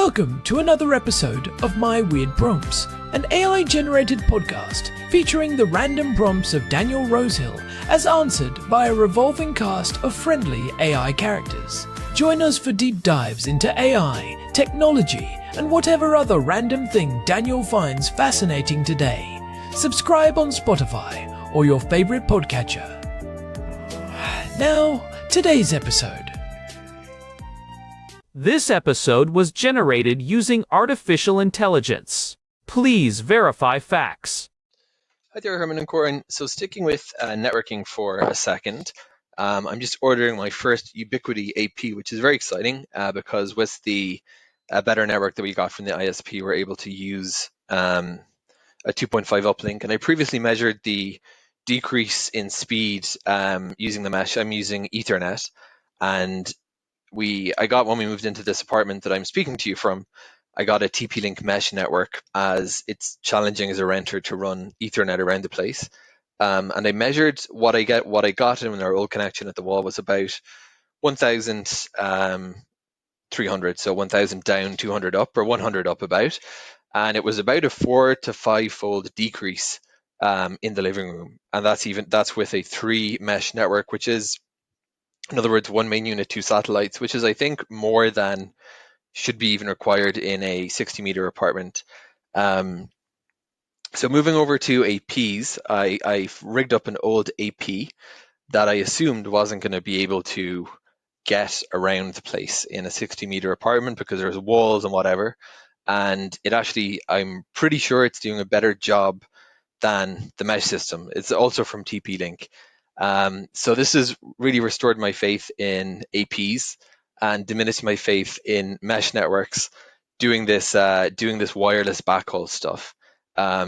Welcome to another episode of My Weird Prompts, an AI-generated podcast featuring the random prompts of Daniel Rosehill as answered by a revolving cast of friendly AI characters. Join us for deep dives into AI, technology, and whatever other random thing Daniel finds fascinating today. Subscribe on Spotify or your favorite podcatcher. Now, today's episode. This episode was generated using artificial intelligence. Please verify facts. Hi there, Herman and Corin. So sticking with networking for a second, I'm just ordering my first Ubiquiti AP, which is very exciting because with the better network that we got from the ISP, we're able to use a 2.5 uplink. And I previously measured the decrease in speed using the mesh. I'm using Ethernet, and I got, when we moved into this apartment that I'm speaking to you from, I got a TP-Link mesh network, as it's challenging as a renter to run Ethernet around the place. And I measured what I got in our old connection at the wall was about 1,300, so 1,000 down, 200 up, or 100 up about. And it was about a 4 to 5 fold decrease in the living room. And that's with a 3 mesh network, which is, in other words, 1 main unit, 2 satellites, which is, I think, more than should be even required in a 60-meter apartment. So moving over to APs, I rigged up an old AP that I assumed wasn't going to be able to get around the place in a 60-meter apartment because there's walls and whatever. And it actually, I'm pretty sure it's doing a better job than the mesh system. It's also from TP-Link. So this has really restored my faith in APs and diminished my faith in mesh networks doing this wireless backhaul stuff,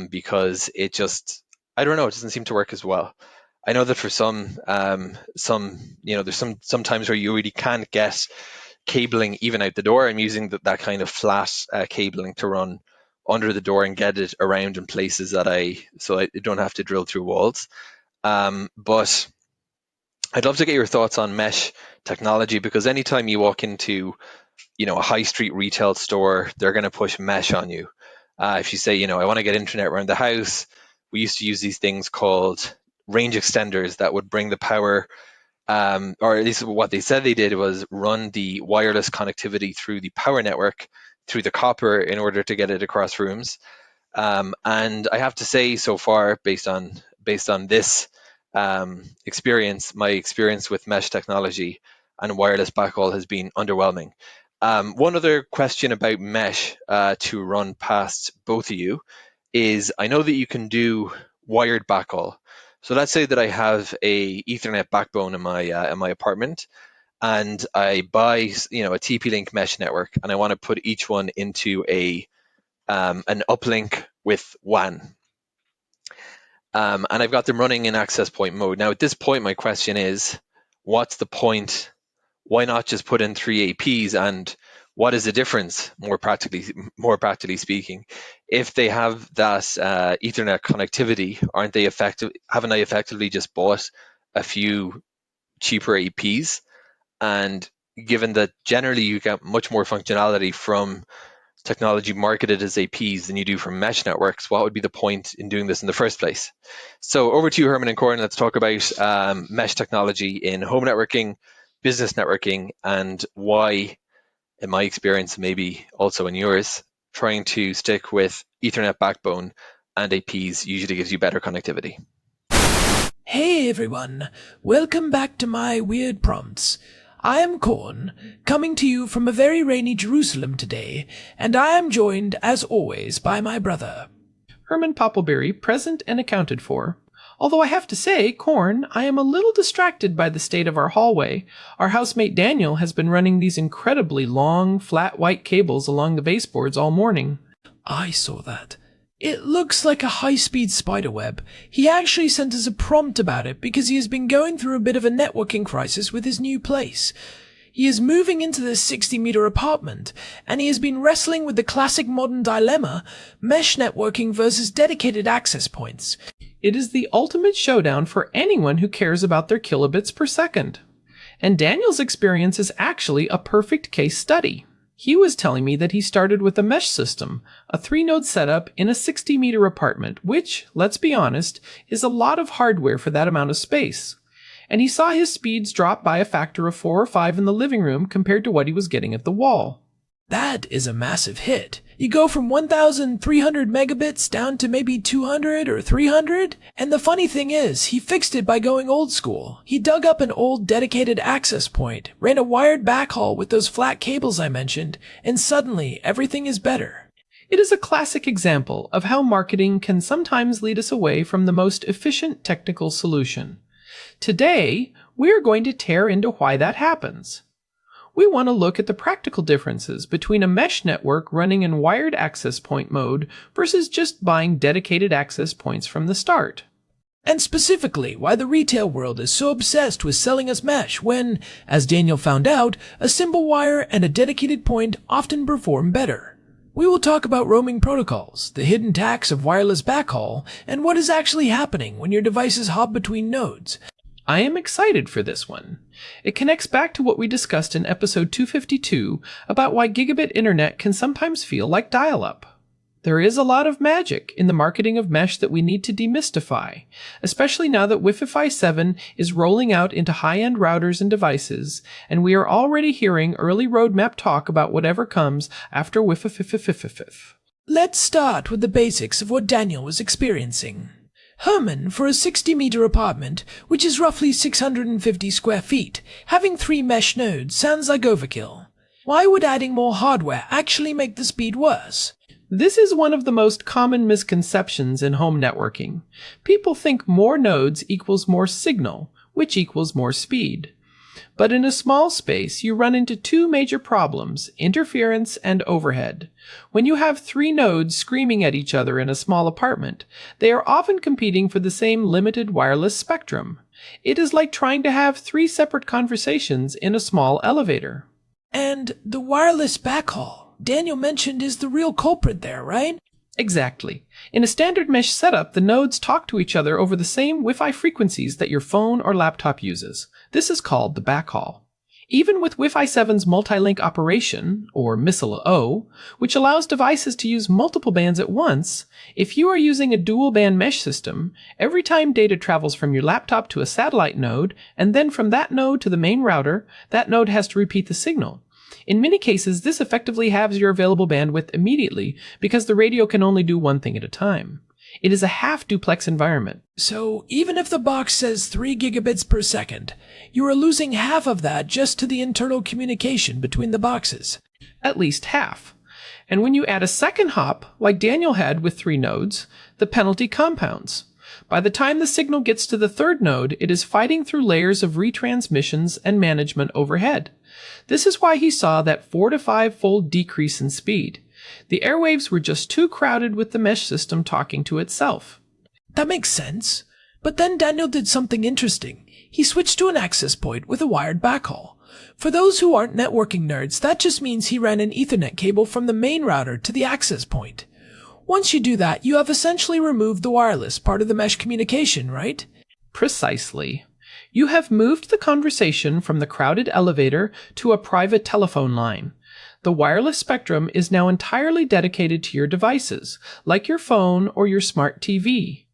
because it just, I don't know, it doesn't seem to work as well. I know that for some there's some times where you really can't get cabling even out the door. I'm using that kind of flat cabling to run under the door and get it around in places so I don't have to drill through walls. But I'd love to get your thoughts on mesh technology, because anytime you walk into, a high street retail store, they're going to push mesh on you. If you say, I want to get internet around the house, we used to use these things called range extenders that would bring the power, or at least what they said they did was run the wireless connectivity through the power network, through the copper, in order to get it across rooms. And I have to say, so far, based on this experience, my experience with mesh technology and wireless backhaul has been underwhelming. One other question about mesh to run past both of you is, I know that you can do wired backhaul. So let's say that I have a Ethernet backbone in my apartment, and I buy a TP-Link mesh network, and I want to put each one into an uplink with WAN. And I've got them running in access point mode. Now, at this point, my question is, what's the point? Why not just put in 3 APs? And what is the difference, more practically speaking? If they have that Ethernet connectivity, haven't I effectively just bought a few cheaper APs? And given that generally you get much more functionality from technology marketed as APs than you do from mesh networks, what would be the point in doing this in the first place? So over to you, Herman and Corin. Let's talk about mesh technology in home networking, business networking, and why, in my experience, maybe also in yours, trying to stick with Ethernet backbone and APs usually gives you better connectivity. Hey everyone, welcome back to My Weird Prompts. I am Corn, coming to you from a very rainy Jerusalem today, and I am joined, as always, by my brother, Herman Poppleberry, present and accounted for. Although I have to say, Corn, I am a little distracted by the state of our hallway. Our housemate Daniel has been running these incredibly long, flat white cables along the baseboards all morning. I saw that. It looks like a high-speed spiderweb. He actually sent us a prompt about it because he has been going through a bit of a networking crisis with his new place. He is moving into this 60-meter apartment, and he has been wrestling with the classic modern dilemma, mesh networking versus dedicated access points. It is the ultimate showdown for anyone who cares about their kilobits per second. And Daniel's experience is actually a perfect case study. He was telling me that he started with a mesh system, a 3-node setup in a 60-meter apartment, which, let's be honest, is a lot of hardware for that amount of space. And he saw his speeds drop by a factor of 4 or 5 in the living room compared to what he was getting at the wall. That is a massive hit. You go from 1,300 megabits down to maybe 200 or 300. And the funny thing is, he fixed it by going old school. He dug up an old dedicated access point, ran a wired backhaul with those flat cables I mentioned, and suddenly everything is better. It is a classic example of how marketing can sometimes lead us away from the most efficient technical solution. Today, we are going to tear into why that happens. We want to look at the practical differences between a mesh network running in wired access point mode versus just buying dedicated access points from the start. And specifically, why the retail world is so obsessed with selling us mesh when, as Daniel found out, a simple wire and a dedicated point often perform better. We will talk about roaming protocols, the hidden tax of wireless backhaul, and what is actually happening when your devices hop between nodes. I am excited for this one. It connects back to what we discussed in episode 252 about why gigabit internet can sometimes feel like dial-up. There is a lot of magic in the marketing of mesh that we need to demystify, especially now that Wi-Fi 7 is rolling out into high-end routers and devices, and we are already hearing early roadmap talk about whatever comes after Wi-Fi. Let's start with the basics of what Daniel was experiencing. Herman, for a 60-meter apartment, which is roughly 650 square feet, having 3 mesh nodes sounds like overkill. Why would adding more hardware actually make the speed worse? This is one of the most common misconceptions in home networking. People think more nodes equals more signal, which equals more speed. But in a small space, you run into 2 major problems, interference and overhead. When you have 3 nodes screaming at each other in a small apartment, they are often competing for the same limited wireless spectrum. It is like trying to have 3 separate conversations in a small elevator. And the wireless backhaul Daniel mentioned is the real culprit there, right? Exactly. In a standard mesh setup, the nodes talk to each other over the same Wi-Fi frequencies that your phone or laptop uses. This is called the backhaul. Even with Wi-Fi 7's multi-link operation, or Missile O, which allows devices to use multiple bands at once, if you are using a dual-band mesh system, every time data travels from your laptop to a satellite node, and then from that node to the main router, that node has to repeat the signal. In many cases, this effectively halves your available bandwidth immediately because the radio can only do one thing at a time. It is a half-duplex environment. So even if the box says 3 gigabits per second, you are losing half of that just to the internal communication between the boxes. At least half. And when you add a second hop, like Daniel had with 3 nodes, the penalty compounds. By the time the signal gets to the 3rd node, it is fighting through layers of retransmissions and management overhead. This is why he saw that 4 to 5-fold decrease in speed. The airwaves were just too crowded with the mesh system talking to itself. That makes sense. But then Daniel did something interesting. He switched to an access point with a wired backhaul. For those who aren't networking nerds, that just means he ran an Ethernet cable from the main router to the access point. Once you do that, you have essentially removed the wireless part of the mesh communication, right? Precisely. You have moved the conversation from the crowded elevator to a private telephone line. The wireless spectrum is now entirely dedicated to your devices, like your phone or your smart TV.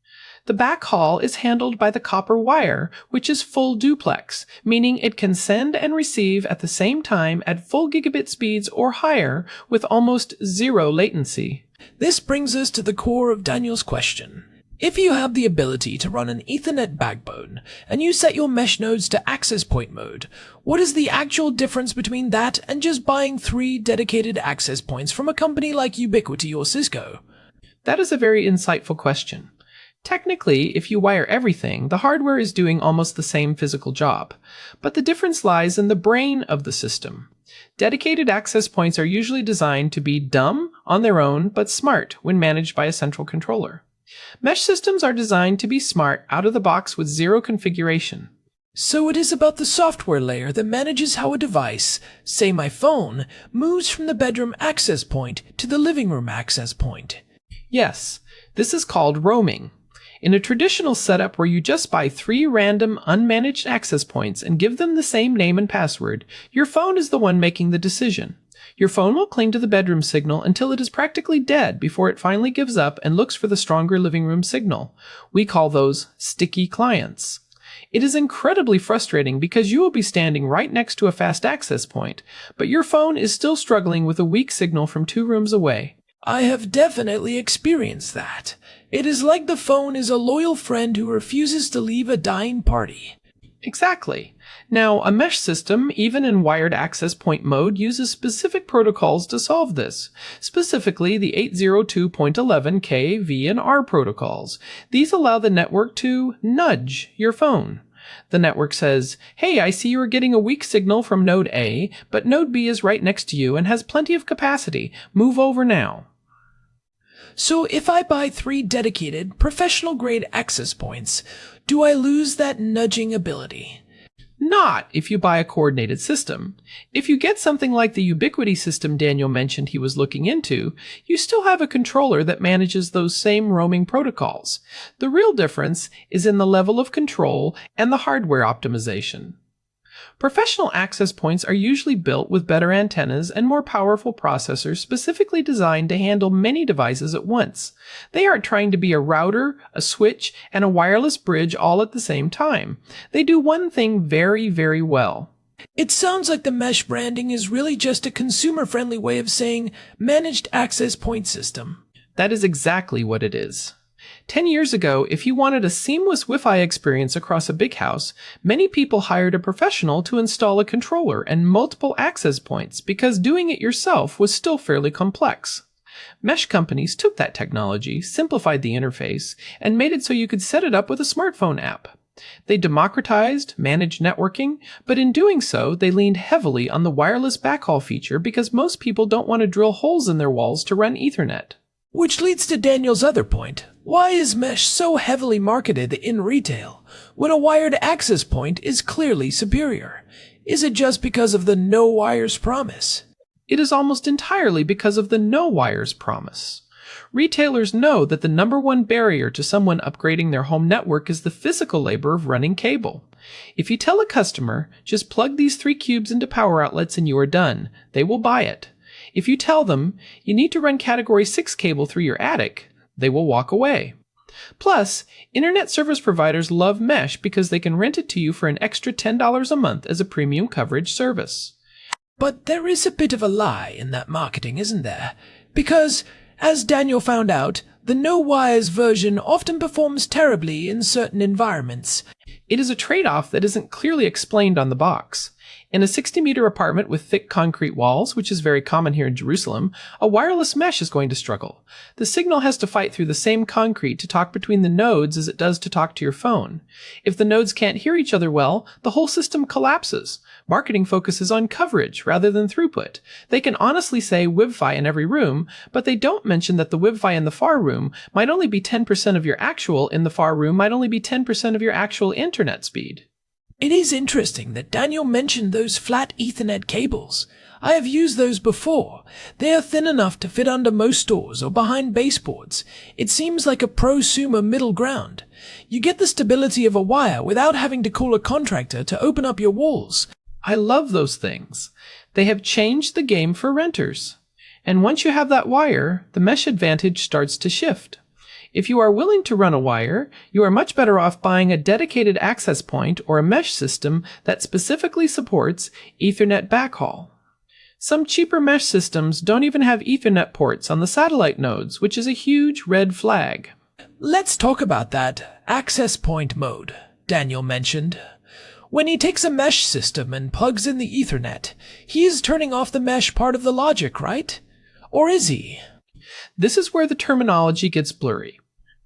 The backhaul is handled by the copper wire, which is full duplex, meaning it can send and receive at the same time at full gigabit speeds or higher with almost 0 latency. This brings us to the core of Daniel's question. If you have the ability to run an Ethernet backbone, and you set your mesh nodes to access point mode, what is the actual difference between that and just buying 3 dedicated access points from a company like Ubiquiti or Cisco? That is a very insightful question. Technically, if you wire everything, the hardware is doing almost the same physical job, but the difference lies in the brain of the system. Dedicated access points are usually designed to be dumb on their own, but smart when managed by a central controller. Mesh systems are designed to be smart out of the box with 0 configuration. So it is about the software layer that manages how a device, say my phone, moves from the bedroom access point to the living room access point. Yes, this is called roaming. In a traditional setup where you just buy 3 random unmanaged access points and give them the same name and password, your phone is the one making the decision. Your phone will cling to the bedroom signal until it is practically dead before it finally gives up and looks for the stronger living room signal. We call those sticky clients. It is incredibly frustrating because you will be standing right next to a fast access point, but your phone is still struggling with a weak signal from 2 rooms away. I have definitely experienced that. It is like the phone is a loyal friend who refuses to leave a dying party. Exactly. Now, a mesh system, even in wired access point mode, uses specific protocols to solve this, specifically the 802.11 K, V, and R protocols. These allow the network to nudge your phone. The network says, hey, I see you are getting a weak signal from node A, but node B is right next to you and has plenty of capacity. Move over now. So if I buy 3 dedicated, professional-grade access points, do I lose that nudging ability? Not if you buy a coordinated system. If you get something like the Ubiquity system Daniel mentioned he was looking into, you still have a controller that manages those same roaming protocols. The real difference is in the level of control and the hardware optimization. Professional access points are usually built with better antennas and more powerful processors specifically designed to handle many devices at once. They aren't trying to be a router, a switch, and a wireless bridge all at the same time. They do one thing very, very well. It sounds like the mesh branding is really just a consumer-friendly way of saying managed access point system. That is exactly what it is. 10 years ago, if you wanted a seamless Wi-Fi experience across a big house, many people hired a professional to install a controller and multiple access points because doing it yourself was still fairly complex. Mesh companies took that technology, simplified the interface, and made it so you could set it up with a smartphone app. They democratized, managed networking, but in doing so, they leaned heavily on the wireless backhaul feature because most people don't want to drill holes in their walls to run Ethernet. Which leads to Daniel's other point. Why is mesh so heavily marketed in retail when a wired access point is clearly superior? Is it just because of the no wires promise? It is almost entirely because of the no wires promise. Retailers know that the number one barrier to someone upgrading their home network is the physical labor of running cable. If you tell a customer, just plug these 3 cubes into power outlets and you are done, they will buy it. If you tell them you need to run Category 6 cable through your attic, they will walk away. Plus, internet service providers love mesh because they can rent it to you for an extra $10 a month as a premium coverage service. But there is a bit of a lie in that marketing, isn't there? Because, as Daniel found out, the no-wires version often performs terribly in certain environments. It is a trade-off that isn't clearly explained on the box. In a 60-meter apartment with thick concrete walls, which is very common here in Jerusalem, a wireless mesh is going to struggle. The signal has to fight through the same concrete to talk between the nodes as it does to talk to your phone. If the nodes can't hear each other well, the whole system collapses. Marketing focuses on coverage rather than throughput. They can honestly say Wi-Fi in every room, but they don't mention that the Wi-Fi in the far room might only be 10% of your actual in the far room might only be 10% of your actual internet speed. It is interesting that Daniel mentioned those flat Ethernet cables. I have used those before. They are thin enough to fit under most doors or behind baseboards. It seems like a prosumer middle ground. You get the stability of a wire without having to call a contractor to open up your walls. I love those things. They have changed the game for renters. And once you have that wire, the mesh advantage starts to shift. If you are willing to run a wire, you are much better off buying a dedicated access point or a mesh system that specifically supports Ethernet backhaul. Some cheaper mesh systems don't even have Ethernet ports on the satellite nodes, which is a huge red flag. Let's talk about that access point mode Daniel mentioned. When he takes a mesh system and plugs in the Ethernet, he is turning off the mesh part of the logic, right? Or is he? This is where the terminology gets blurry.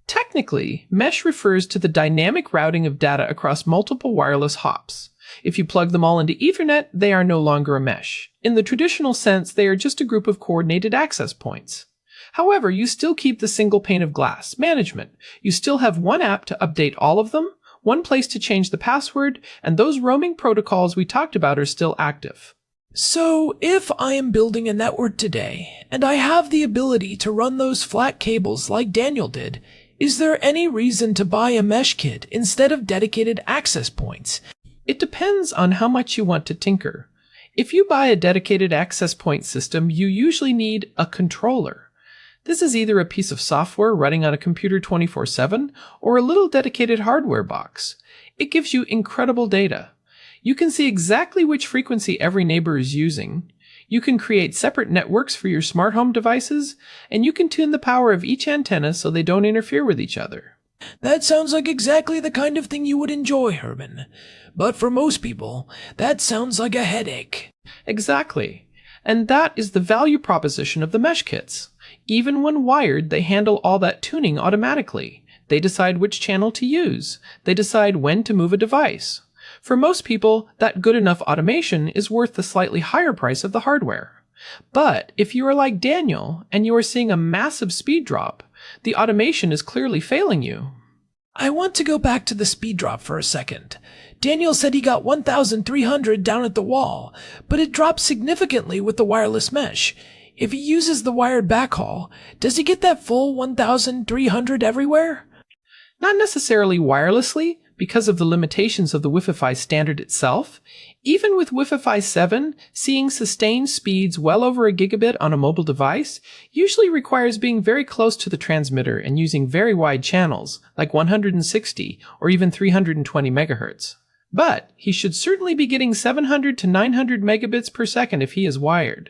Technically, mesh refers to the dynamic routing of data across multiple wireless hops. If you plug them all into Ethernet, they are no longer a mesh. In the traditional sense, they are just a group of coordinated access points. However, you still keep the single pane of glass, management. You still have one app to update all of them, one place to change the password, and those roaming protocols we talked about are still active. So, if I am building a network today, and I have the ability to run those flat cables like Daniel did, is there any reason to buy a mesh kit instead of dedicated access points? It depends on how much you want to tinker. If you buy a dedicated access point system, you usually need a controller. This is either a piece of software running on a computer 24/7 or a little dedicated hardware box. It gives you incredible data. You can see exactly which frequency every neighbor is using. You can create separate networks for your smart home devices, and you can tune the power of each antenna so they don't interfere with each other. That sounds like exactly the kind of thing you would enjoy, Herman. But for most people, that sounds like a headache. Exactly. And that is the value proposition of the mesh kits. Even when wired, they handle all that tuning automatically. They decide which channel to use. They decide when to move a device. For most people, that good enough automation is worth the slightly higher price of the hardware. But if you are like Daniel and you are seeing a massive speed drop, the automation is clearly failing you. I want to go back to the speed drop for a second. Daniel said he got 1,300 down at the wall, but it dropped significantly with the wireless mesh. If he uses the wired backhaul, does he get that full 1,300 everywhere? Not necessarily wirelessly, because of the limitations of the Wi-Fi standard itself. Even with Wi-Fi 7, seeing sustained speeds well over a gigabit on a mobile device usually requires being very close to the transmitter and using very wide channels, like 160 or even 320 megahertz. But he should certainly be getting 700 to 900 megabits per second if he is wired.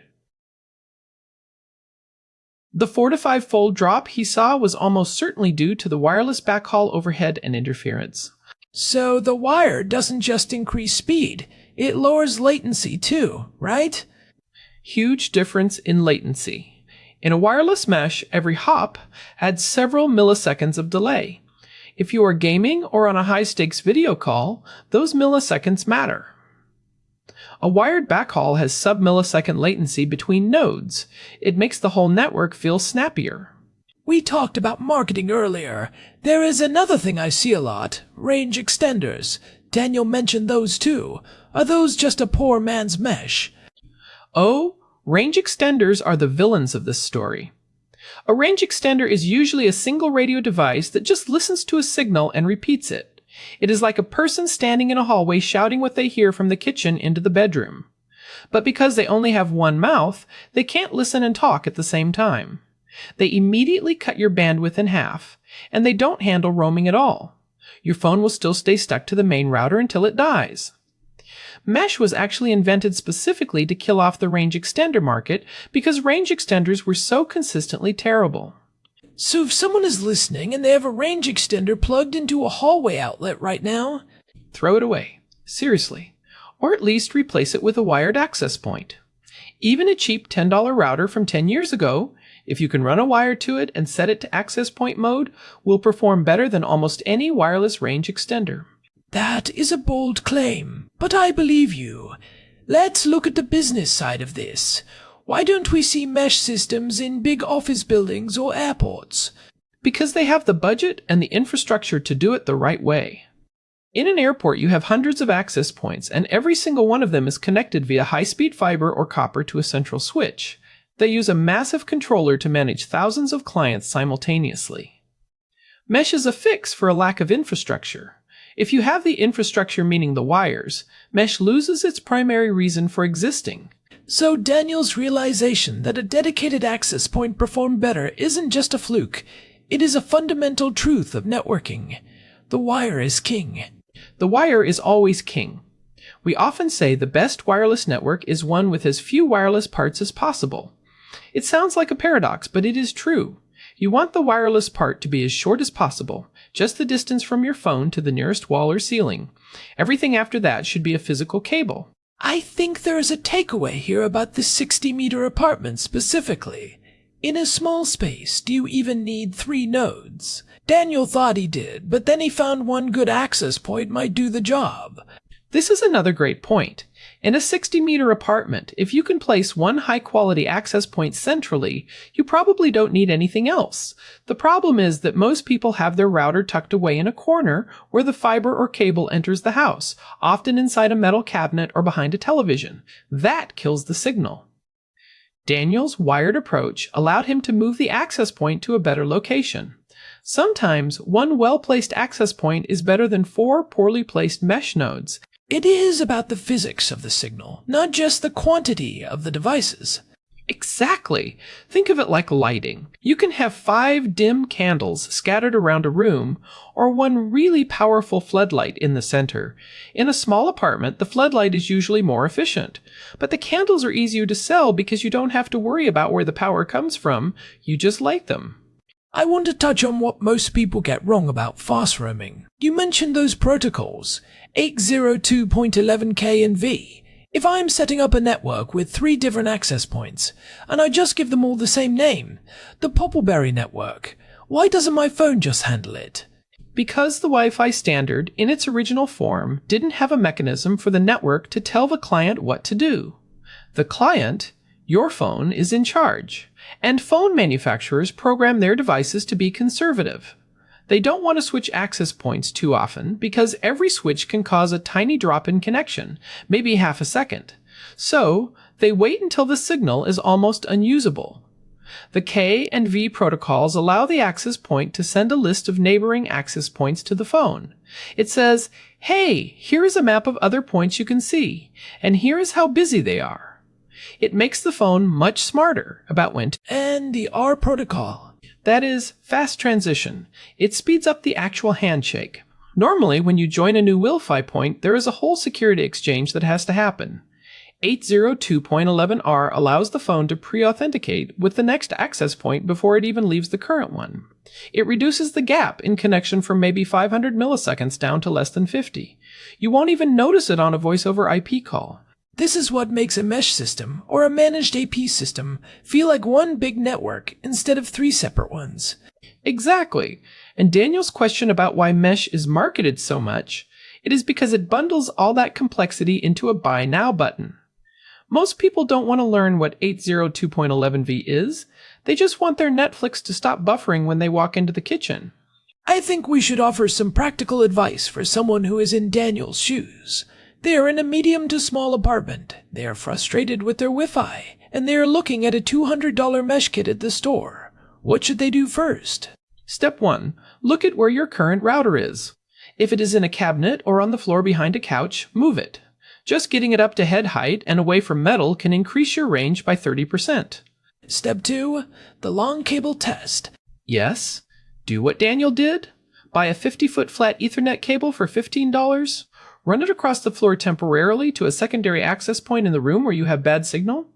The 4 to 5-fold drop he saw was almost certainly due to the wireless backhaul overhead and interference. So the wire doesn't just increase speed, it lowers latency too, right? Huge difference in latency. In a wireless mesh, every hop adds several milliseconds of delay. If you are gaming or on a high-stakes video call, those milliseconds matter. A wired backhaul has sub-millisecond latency between nodes. It makes the whole network feel snappier. We talked about marketing earlier. There is another thing I see a lot, range extenders. Daniel mentioned those too. Are those just a poor man's mesh? Oh, range extenders are the villains of this story. A range extender is usually a single radio device that just listens to a signal and repeats it. It is like a person standing in a hallway shouting what they hear from the kitchen into the bedroom. But because they only have one mouth, they can't listen and talk at the same time. They immediately cut your bandwidth in half, and they don't handle roaming at all. Your phone will still stay stuck to the main router until it dies. Mesh was actually invented specifically to kill off the range extender market because range extenders were so consistently terrible. So if someone is listening and they have a range extender plugged into a hallway outlet right now, throw it away. Seriously. Or at least replace it with a wired access point. Even a cheap $10 router from 10 years ago, if you can run a wire to it and set it to access point mode, will perform better than almost any wireless range extender. That is a bold claim, but I believe you. Let's look at the business side of this. Why don't we see mesh systems in big office buildings or airports? Because they have the budget and the infrastructure to do it the right way. In an airport, you have hundreds of access points, and every single one of them is connected via high-speed fiber or copper to a central switch. They use a massive controller to manage thousands of clients simultaneously. Mesh is a fix for a lack of infrastructure. If you have the infrastructure, meaning the wires, mesh loses its primary reason for existing. So Daniel's realization that a dedicated access point performed better isn't just a fluke. It is a fundamental truth of networking. The wire is king. The wire is always king. We often say the best wireless network is one with as few wireless parts as possible. It sounds like a paradox, but it is true. You want the wireless part to be as short as possible, just the distance from your phone to the nearest wall or ceiling. Everything after that should be a physical cable. I think there is a takeaway here about the 60-meter apartment specifically. In a small space, do you even need 3 nodes? Daniel thought he did, but then he found one good access point might do the job. This is another great point. In a 60-meter apartment, if you can place one high-quality access point centrally, you probably don't need anything else. The problem is that most people have their router tucked away in a corner where the fiber or cable enters the house, often inside a metal cabinet or behind a television. That kills the signal. Daniel's wired approach allowed him to move the access point to a better location. Sometimes one well-placed access point is better than 4 poorly placed mesh nodes. It is about the physics of the signal, not just the quantity of the devices. Exactly. Think of it like lighting. You can have 5 dim candles scattered around a room, or one really powerful floodlight in the center. In a small apartment, the floodlight is usually more efficient. But the candles are easier to sell because you don't have to worry about where the power comes from. You just light them. I want to touch on what most people get wrong about fast roaming. You mentioned those protocols, 802.11k and V. If I'm setting up a network with 3 different access points, and I just give them all the same name, the Poppleberry network, why doesn't my phone just handle it? Because the Wi-Fi standard, in its original form, didn't have a mechanism for the network to tell the client what to do. The client, your phone, is in charge, and phone manufacturers program their devices to be conservative. They don't want to switch access points too often because every switch can cause a tiny drop in connection, maybe half a second. So, they wait until the signal is almost unusable. The K and V protocols allow the access point to send a list of neighboring access points to the phone. It says, hey, here is a map of other points you can see, and here is how busy they are. It makes the phone much smarter about when to... And the R protocol. That is, fast transition. It speeds up the actual handshake. Normally, when you join a new Wi-Fi point, there is a whole security exchange that has to happen. 802.11r allows the phone to pre-authenticate with the next access point before it even leaves the current one. It reduces the gap in connection from maybe 500 milliseconds down to less than 50. You won't even notice it on a voice-over IP call. This is what makes a mesh system, or a managed AP system, feel like one big network instead of 3 separate ones. Exactly. And Daniel's question about why mesh is marketed so much, it is because it bundles all that complexity into a buy now button. Most people don't want to learn what 802.11v is. They just want their Netflix to stop buffering when they walk into the kitchen. I think we should offer some practical advice for someone who is in Daniel's shoes. They are in a medium to small apartment. They are frustrated with their Wi-Fi, and they are looking at a $200 mesh kit at the store. What should they do first? Step 1. Look at where your current router is. If it is in a cabinet or on the floor behind a couch, move it. Just getting it up to head height and away from metal can increase your range by 30%. Step 2. The long cable test. Yes. Do what Daniel did. Buy a 50-foot flat Ethernet cable for $15. Run it across the floor temporarily to a secondary access point in the room where you have bad signal.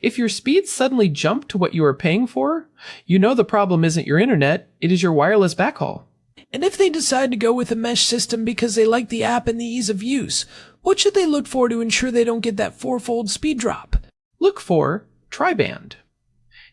If your speeds suddenly jump to what you are paying for, you know the problem isn't your internet, it is your wireless backhaul. And if they decide to go with a mesh system because they like the app and the ease of use, what should they look for to ensure they don't get that 4-fold speed drop? Look for tri-band.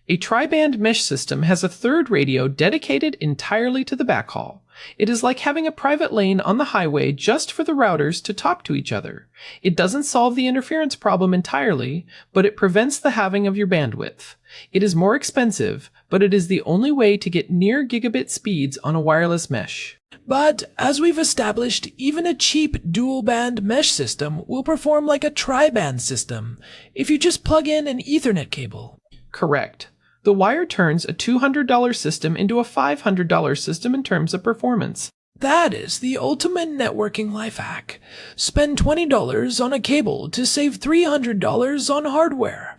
A tri-band mesh system has a third radio dedicated entirely to the backhaul. It is like having a private lane on the highway just for the routers to talk to each other. It doesn't solve the interference problem entirely, but it prevents the halving of your bandwidth. It is more expensive, but it is the only way to get near gigabit speeds on a wireless mesh. But, as we've established, even a cheap dual-band mesh system will perform like a tri-band system if you just plug in an Ethernet cable. Correct. The wire turns a $200 system into a $500 system in terms of performance. That is the ultimate networking life hack. Spend $20 on a cable to save $300 on hardware.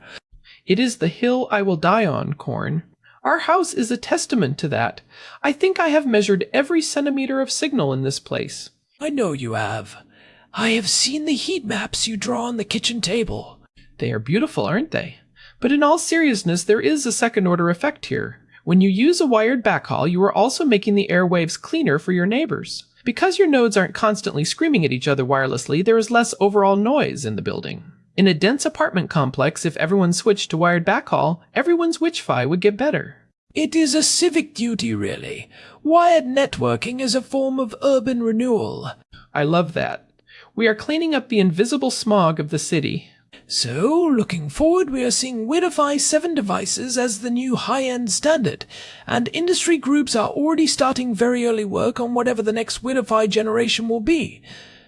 It is the hill I will die on, Korn. Our house is a testament to that. I think I have measured every centimeter of signal in this place. I know you have. I have seen the heat maps you draw on the kitchen table. They are beautiful, aren't they? But in all seriousness, there is a second-order effect here. When you use a wired backhaul, you are also making the airwaves cleaner for your neighbors. Because your nodes aren't constantly screaming at each other wirelessly, there is less overall noise in the building. In a dense apartment complex, if everyone switched to wired backhaul, everyone's Wi-Fi would get better. It is a civic duty, really. Wired networking is a form of urban renewal. I love that. We are cleaning up the invisible smog of the city. So, looking forward, we are seeing Wi-Fi 7 devices as the new high-end standard, and industry groups are already starting very early work on whatever the next Wi-Fi generation will be.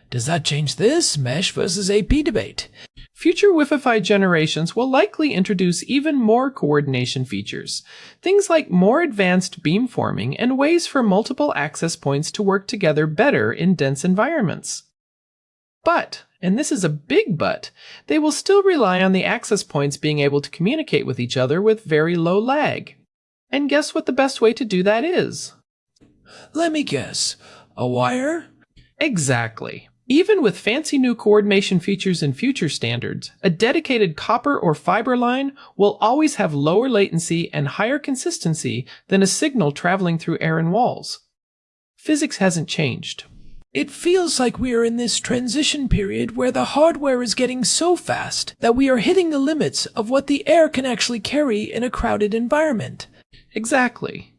Does that change this mesh versus AP debate? Future Wi-Fi generations will likely introduce even more coordination features, things like more advanced beamforming and ways for multiple access points to work together better in dense environments. But, And this is a big but. They will still rely on the access points being able to communicate with each other with very low lag. And guess what the best way to do that is? Let me guess. A wire? Exactly. Even with fancy new coordination features in future standards, a dedicated copper or fiber line will always have lower latency and higher consistency than a signal traveling through air and walls. Physics hasn't changed. It feels like we are in this transition period where the hardware is getting so fast that we are hitting the limits of what the air can actually carry in a crowded environment. Exactly.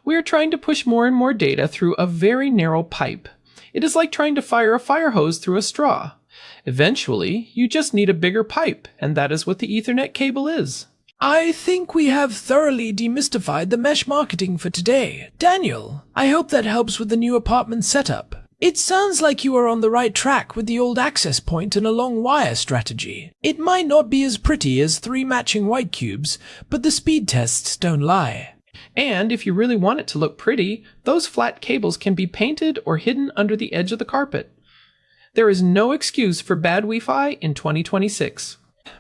We are trying to push more and more data through a very narrow pipe. It is like trying to fire a fire hose through a straw. Eventually, you just need a bigger pipe, and that is what the Ethernet cable is. I think we have thoroughly demystified the mesh marketing for today. Daniel, I hope that helps with the new apartment setup. It sounds like you are on the right track with the old access point and a long wire strategy. It might not be as pretty as 3 matching white cubes, but the speed tests don't lie. And if you really want it to look pretty, those flat cables can be painted or hidden under the edge of the carpet. There is no excuse for bad Wi-Fi in 2026.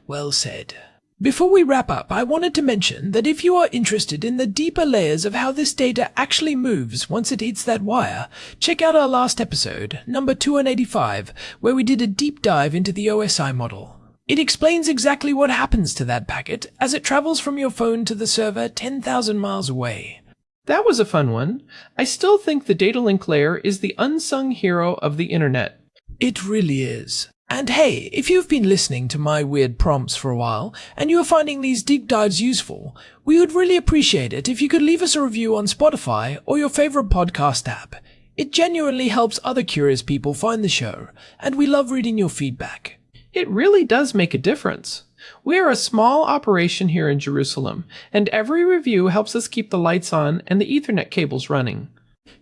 Well said. Before we wrap up, I wanted to mention that if you are interested in the deeper layers of how this data actually moves once it hits that wire, check out our last episode, number 285, where we did a deep dive into the OSI model. It explains exactly what happens to that packet as it travels from your phone to the server 10,000 miles away. That was a fun one. I still think the data link layer is the unsung hero of the internet. It really is. And hey, if you've been listening to my weird prompts for a while, and you are finding these deep dives useful, we would really appreciate it if you could leave us a review on Spotify or your favorite podcast app. It genuinely helps other curious people find the show, and we love reading your feedback. It really does make a difference. We are a small operation here in Jerusalem, and every review helps us keep the lights on and the Ethernet cables running.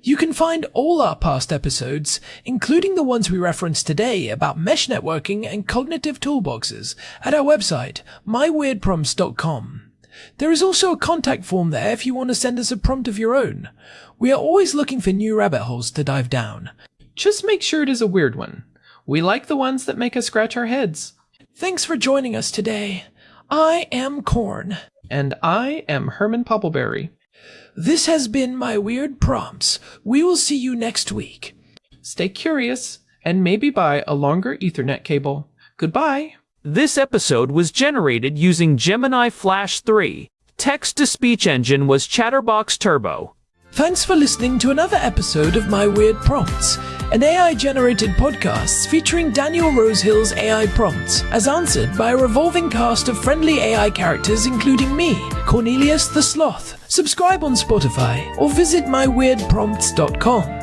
You can find all our past episodes, including the ones we referenced today about mesh networking and cognitive toolboxes, at our website, myweirdprompts.com. There is also a contact form there if you want to send us a prompt of your own. We are always looking for new rabbit holes to dive down. Just make sure it is a weird one. We like the ones that make us scratch our heads. Thanks for joining us today. I am Korn. And I am Herman Poppleberry. This has been My Weird Prompts. We will see you next week. Stay curious and maybe buy a longer Ethernet cable. Goodbye. This episode was generated using Gemini Flash 3. Text-to-speech engine was Chatterbox Turbo. Thanks for listening to another episode of My Weird Prompts, an AI-generated podcast featuring Daniel Rosehill's AI prompts, as answered by a revolving cast of friendly AI characters including me, Cornelius the Sloth. Subscribe on Spotify or visit myweirdprompts.com.